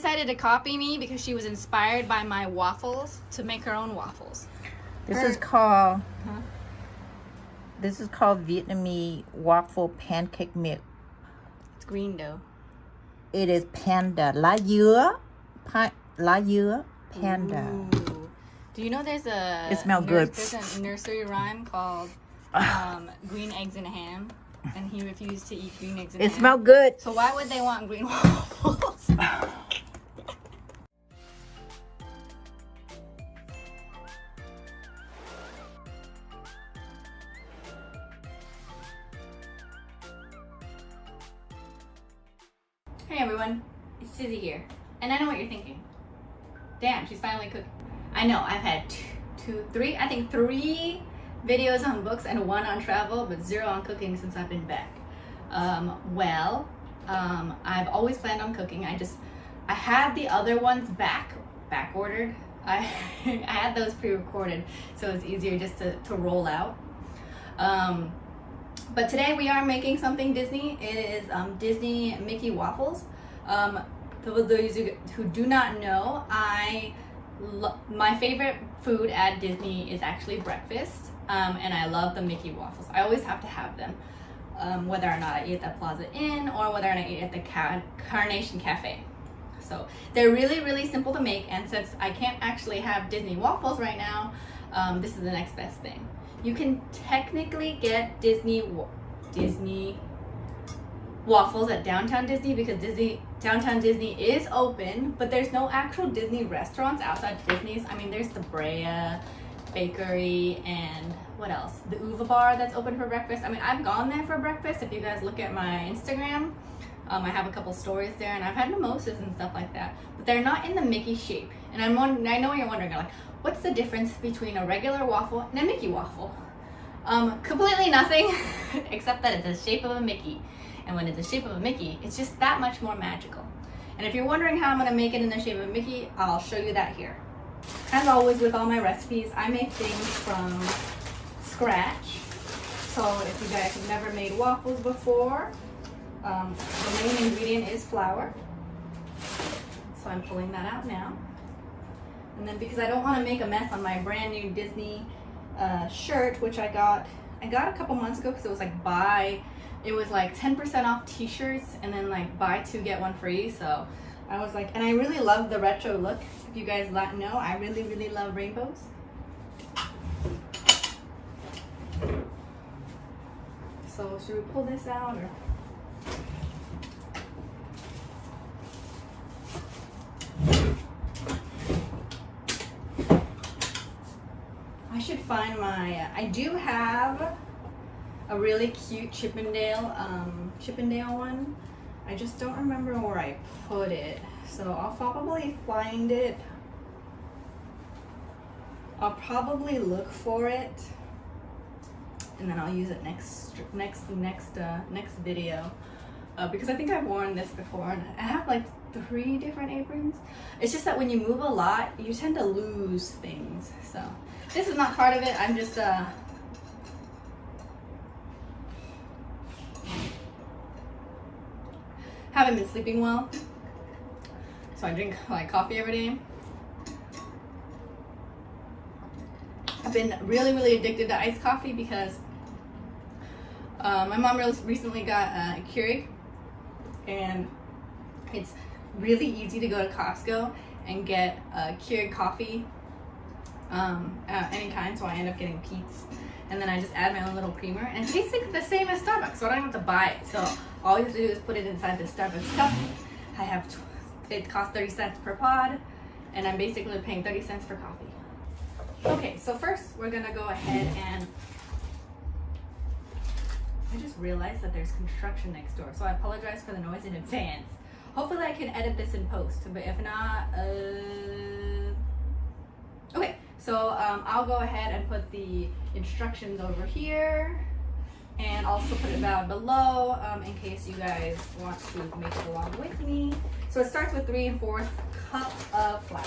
decided to copy me because she was inspired by my waffles to make her own waffles. This is called Vietnamese waffle pancake mix. It's green dough. It is panda. La dứa panda. Ooh. Do you know there's a... It smells good. There's a nursery rhyme called Green Eggs and Ham. And he refused to eat green eggs and ham. It smells good. So why would they want green waffles? Hey everyone, it's Tizzy here. And I know what you're thinking. Damn, she's finally cooking. I know, I've had three videos on books and one on travel, but 0 on cooking since I've been back. I've always planned on cooking. I had the other ones back ordered. I had those pre-recorded, so it's easier just to roll out. But today we are making something Disney. It is Disney Mickey Waffles. For those who do not know, my favorite food at Disney is actually breakfast. And I love the Mickey Waffles. I always have to have them, whether or not I eat at the Plaza Inn or whether or not I eat at the Carnation Cafe. So they're really, really simple to make, and since I can't actually have Disney waffles right now, this is the next best thing. You can technically get Disney waffles at Downtown Disney because Downtown Disney is open, but there's no actual Disney restaurants outside Disney's. I mean, there's the Brea Bakery and what else? The Uva Bar that's open for breakfast. I mean, I've gone there for breakfast. If you guys look at my Instagram, I have a couple stories there, and I've had mimosas and stuff like that. But they're not in the Mickey shape. And I know you're wondering, like, what's the difference between a regular waffle and a Mickey waffle? Completely nothing, except that it's the shape of a Mickey. And when it's the shape of a Mickey, it's just that much more magical. And if you're wondering how I'm gonna make it in the shape of a Mickey, I'll show you that here. As always with all my recipes, I make things from scratch. So if you guys have never made waffles before, the main ingredient is flour. So I'm pulling that out now. And then because I don't want to make a mess on my brand new Disney shirt, which I got a couple months ago because it was like it was like 10% off t-shirts and then like buy 2 get 1 free. So I was like, and I really love the retro look. If you guys know, I really, really love rainbows. So should we pull this out or? I should find my, I do have a really cute Chippendale one. I just don't remember where I put it. So I'll probably find it. I'll probably look for it, and then I'll use it next video. Because I think I've worn this before, and I have like 3 different aprons. It's just that when you move a lot, you tend to lose things. So this is not part of it. I'm just haven't been sleeping well, so I drink like coffee every day. I've been really, really addicted to iced coffee because my mom recently got a Keurig, and it's really easy to go to Costco and get a Keurig coffee at any kind, so I end up getting Pete's, and then I just add my own little creamer, and it tastes like the same as Starbucks, so I don't have to buy it. So all you have to do is put it inside the Starbucks cup. It costs 30 cents per pod, and I'm basically paying 30 cents for coffee. Okay, so first we're gonna go ahead and I just realized that there's construction next door, so I apologize for the noise in advance. Hopefully I can edit this in post, but if not, okay, so I'll go ahead and put the instructions over here and also put it down below in case you guys want to make it along with me. So it starts with 3 1/4 cup of flour.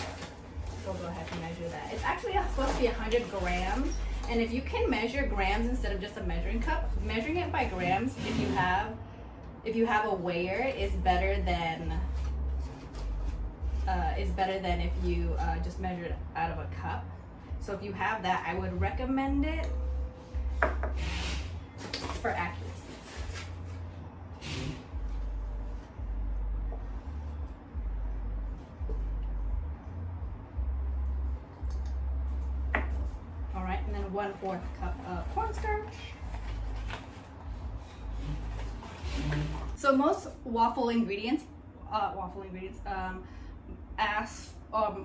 So go ahead and measure that. It's actually supposed to be 100 grams. And if you can measure grams instead of just a measuring cup, measuring it by grams, if you have a weigher, is better than is better than if you just measure it out of a cup. So if you have that, I would recommend it for accuracy. All right, and then 1/4 cup of cornstarch. So most waffle ingredients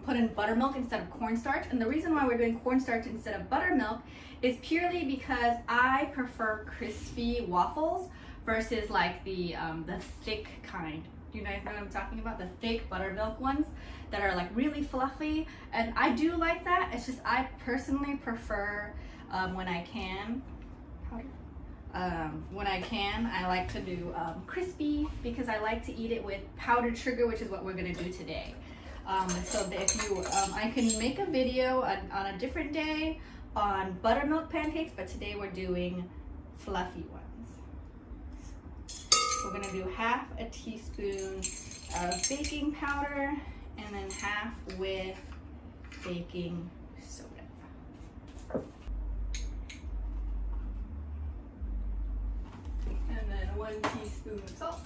put in buttermilk instead of cornstarch, and the reason why we're doing cornstarch instead of buttermilk is purely because I prefer crispy waffles versus like the thick kind. Do you guys know what I'm talking about? The thick buttermilk ones that are like really fluffy, and I do like that. It's just I personally prefer when I can. I like to do crispy because I like to eat it with powdered sugar, which is what we're gonna do today. So that if you, I can make a video on a different day on buttermilk pancakes, but today we're doing fluffy ones. We're gonna do 1/2 teaspoon of baking powder and then 1/2 with baking soda. And then 1 teaspoon of salt.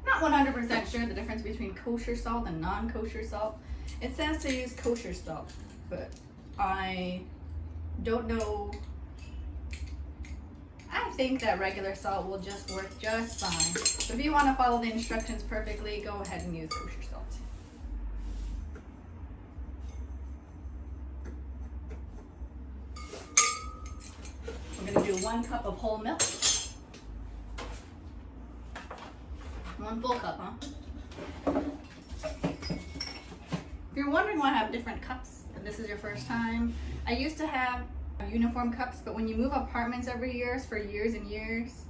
Not 100% sure the difference between kosher salt and non-kosher salt. It says to use kosher salt, but I don't know. I think that regular salt will just work just fine. So if you want to follow the instructions perfectly, go ahead and use kosher salt. We're going to do 1 cup of whole milk. 1 full cup, huh? If you're wondering why I have different cups, and this is your first time, I used to have uniform cups, but when you move apartments every year for years and years,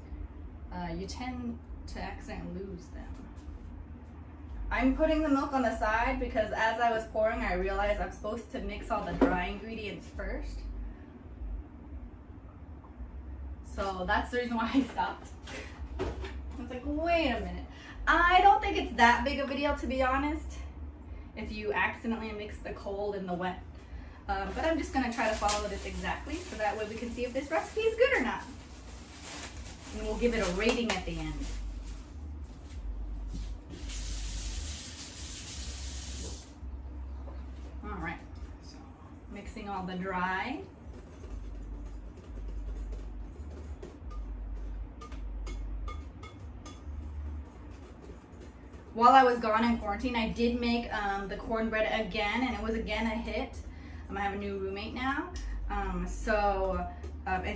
you tend to accidentally lose them. I'm putting the milk on the side because as I was pouring, I realized I'm supposed to mix all the dry ingredients first. So that's the reason why I stopped. I was like, wait a minute. I don't think it's that big of a deal, to be honest, if you accidentally mix the cold and the wet. But I'm just gonna try to follow this exactly so that way we can see if this recipe is good or not. And we'll give it a rating at the end. All right, so mixing all the dry. While I was gone in quarantine, I did make the cornbread again, and it was again a hit. I have a new roommate now, and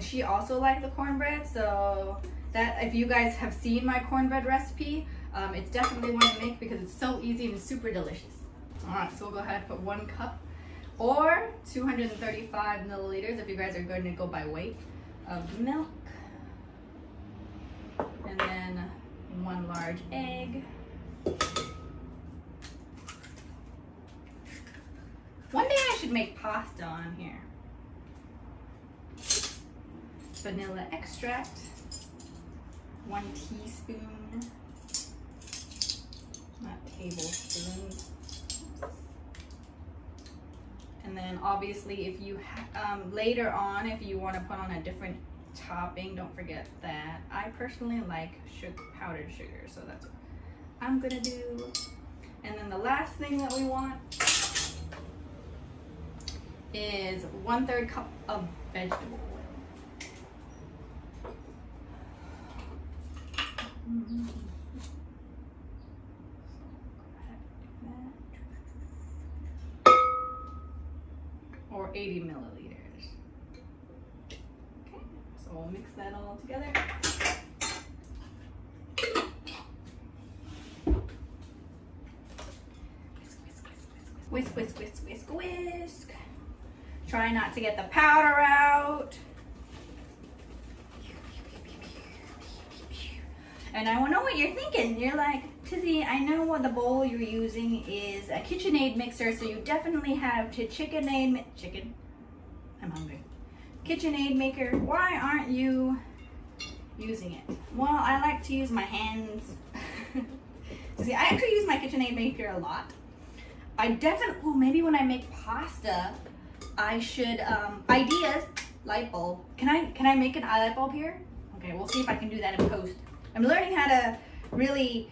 she also liked the cornbread. So that if you guys have seen my cornbread recipe, it's definitely one to make because it's so easy and super delicious. All right, so we'll go ahead and put 1 cup or 235 milliliters if you guys are going to go by weight of milk, and then 1 large egg. One day I should make pasta on here. Vanilla extract, 1 teaspoon, not tablespoon. And then obviously if you later on, if you want to put on a different topping, don't forget that. I personally like powdered sugar, so that's what I'm gonna do. And then the last thing that we want is 1/3 cup of vegetable oil. Or 80 milliliters. Okay, so we'll mix that all together. Whisk, whisk, whisk, whisk, whisk. Try not to get the powder out. And I know what you're thinking. You're like, Tizzy, I know what the bowl you're using is a KitchenAid mixer, so you definitely have to I'm hungry. KitchenAid maker. Why aren't you using it? Well, I like to use my hands. So see, I actually use my KitchenAid maker a lot. I definitely, oh, maybe when I make pasta, I should, ideas, light bulb. Can I make an eye light bulb here? Okay, we'll see if I can do that in post. I'm learning how to really,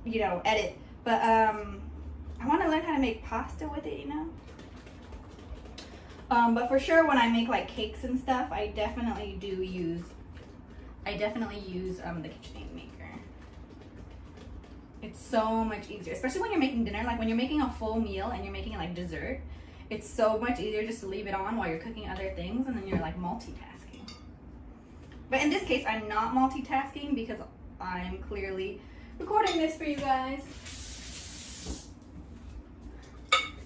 you know, edit, but I want to learn how to make pasta with it, you know? But for sure, when I make like cakes and stuff, I definitely use the KitchenAid maker. It's so much easier, especially when you're making dinner. Like when you're making a full meal and you're making it like dessert, it's so much easier just to leave it on while you're cooking other things, and then you're like multitasking. But in this case, I'm not multitasking because I'm clearly recording this for you guys.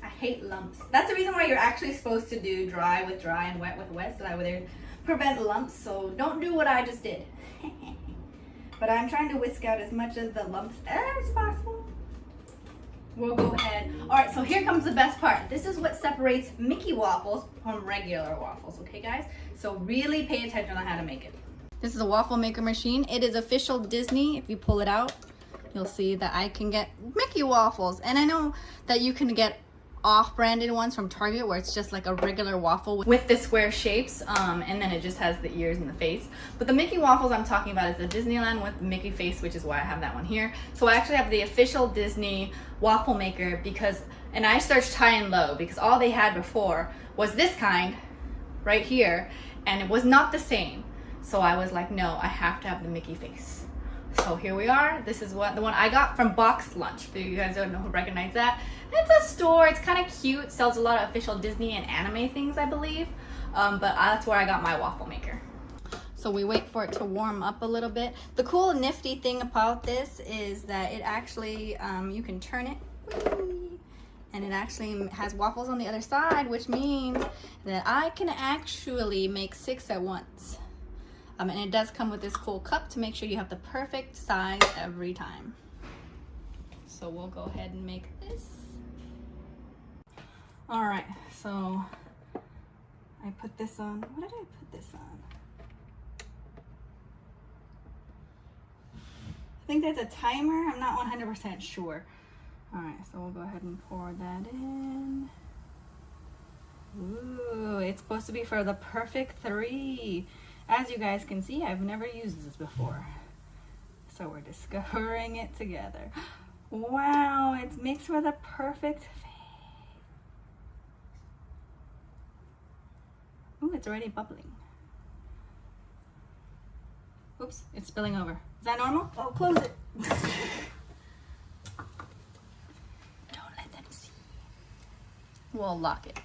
I hate lumps. That's the reason why you're actually supposed to do dry with dry and wet with wet, so that way they prevent lumps. So don't do what I just did. But I'm trying to whisk out as much of the lumps as possible. We'll go ahead. All right, so here comes the best part. This is what separates Mickey waffles from regular waffles, okay guys? So really pay attention on how to make it. This is a waffle maker machine. It is official Disney. If you pull it out, you'll see that I can get Mickey waffles. And I know that you can get off-branded ones from Target where it's just like a regular waffle with the square shapes, and then it just has the ears and the face. But the Mickey waffles I'm talking about is the Disneyland with the Mickey face, which is why I have that one here. So I actually have the official Disney waffle maker because, and I searched high and low because all they had before was this kind right here, and it was not the same. So I was like, no, I have to have the Mickey face. So here we are. This is what the one I got from Boxed Lunch. If you guys don't know who recognize that, it's a store. It's kind of cute. Sells a lot of official Disney and anime things, I believe. But that's where I got my waffle maker. So we wait for it to warm up a little bit. The cool nifty thing about this is that it actually, you can turn it, and it actually has waffles on the other side, which means that I can actually make 6 at once. And it does come with this cool cup to make sure you have the perfect size every time. So we'll go ahead and make this. All right, so I put this on. What did I put this on? I think there's a timer. I'm not 100% sure. All right, so we'll go ahead and pour that in. Ooh, it's supposed to be for the perfect 3. As you guys can see, I've never used this before. So we're discovering it together. Wow, it's mixed for the perfect face. Ooh, it's already bubbling. Oops, it's spilling over. Is that normal? Oh, close it. Don't let them see. We'll lock it.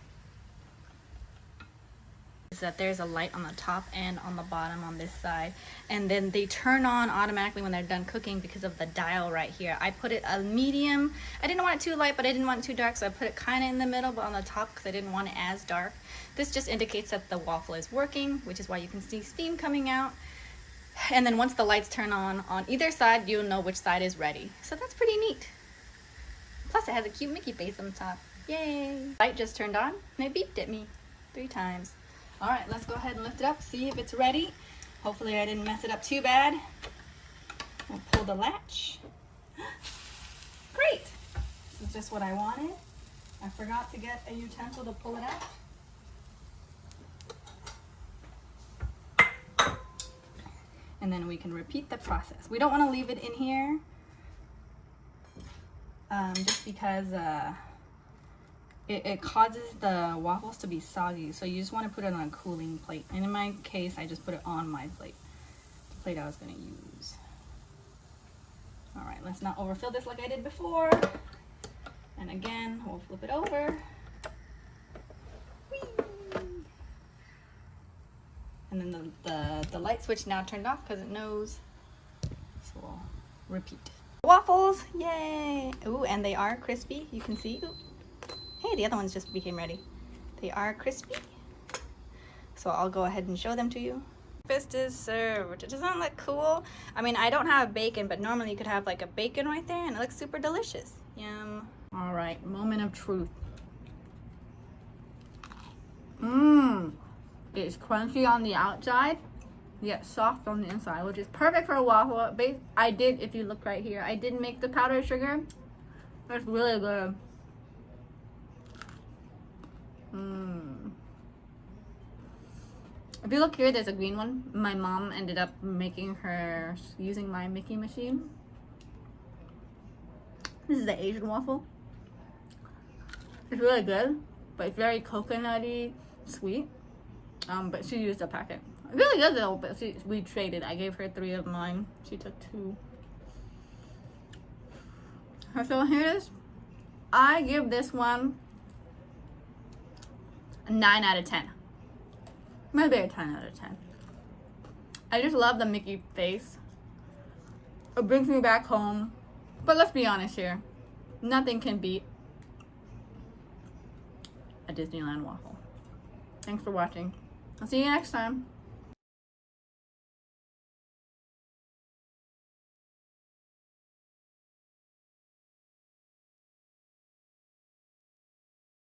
Is that there's a light on the top and on the bottom on this side, and then they turn on automatically when they're done cooking because of the dial right here. I put it a medium. I didn't want it too light, but I didn't want it too dark, so I put it kind of in the middle but on the top because I didn't want it as dark. This just indicates that the waffle is working, which is why you can see steam coming out. And then once the lights turn on either side, you'll know which side is ready. So that's pretty neat. Plus it has a cute Mickey face on the top. Yay! Light just turned on and it beeped at me 3 times. All right, let's go ahead and lift it up, see if it's ready. Hopefully I didn't mess it up too bad. We'll pull the latch. Great. This is just what I wanted. I forgot to get a utensil to pull it out. And then we can repeat the process. We don't want to leave it in here just because it causes the waffles to be soggy, so you just want to put it on a cooling plate. And in my case, I just put it on my plate, the plate I was going to use. All right, let's not overfill this like I did before. And again, we'll flip it over. Whee! And then the light switch now turned off because it knows. So we'll repeat. Waffles, yay! Ooh, and they are crispy, you can see. Ooh. Hey, the other ones just became ready. They are crispy. So I'll go ahead and show them to you. Breakfast is served. Doesn't that look cool? I mean, I don't have bacon, but normally you could have like a bacon right there and it looks super delicious. Yum. All right, moment of truth. It's crunchy on the outside yet soft on the inside, which is perfect for a waffle. I did, if you look right here, I did make the powdered sugar. It's really good. If you look here, there's a green one. My mom ended up using my Mickey machine. This is the Asian waffle. It's really good, but it's very coconutty, sweet. But she used a packet. Really good though, but we traded. I gave her 3 of mine. She took 2. So here it is. I give this one a 9 out of 10. Maybe a 10 out of 10. I just love the Mickey face. It brings me back home. But let's be honest here. Nothing can beat a Disneyland waffle. Thanks for watching. I'll see you next time.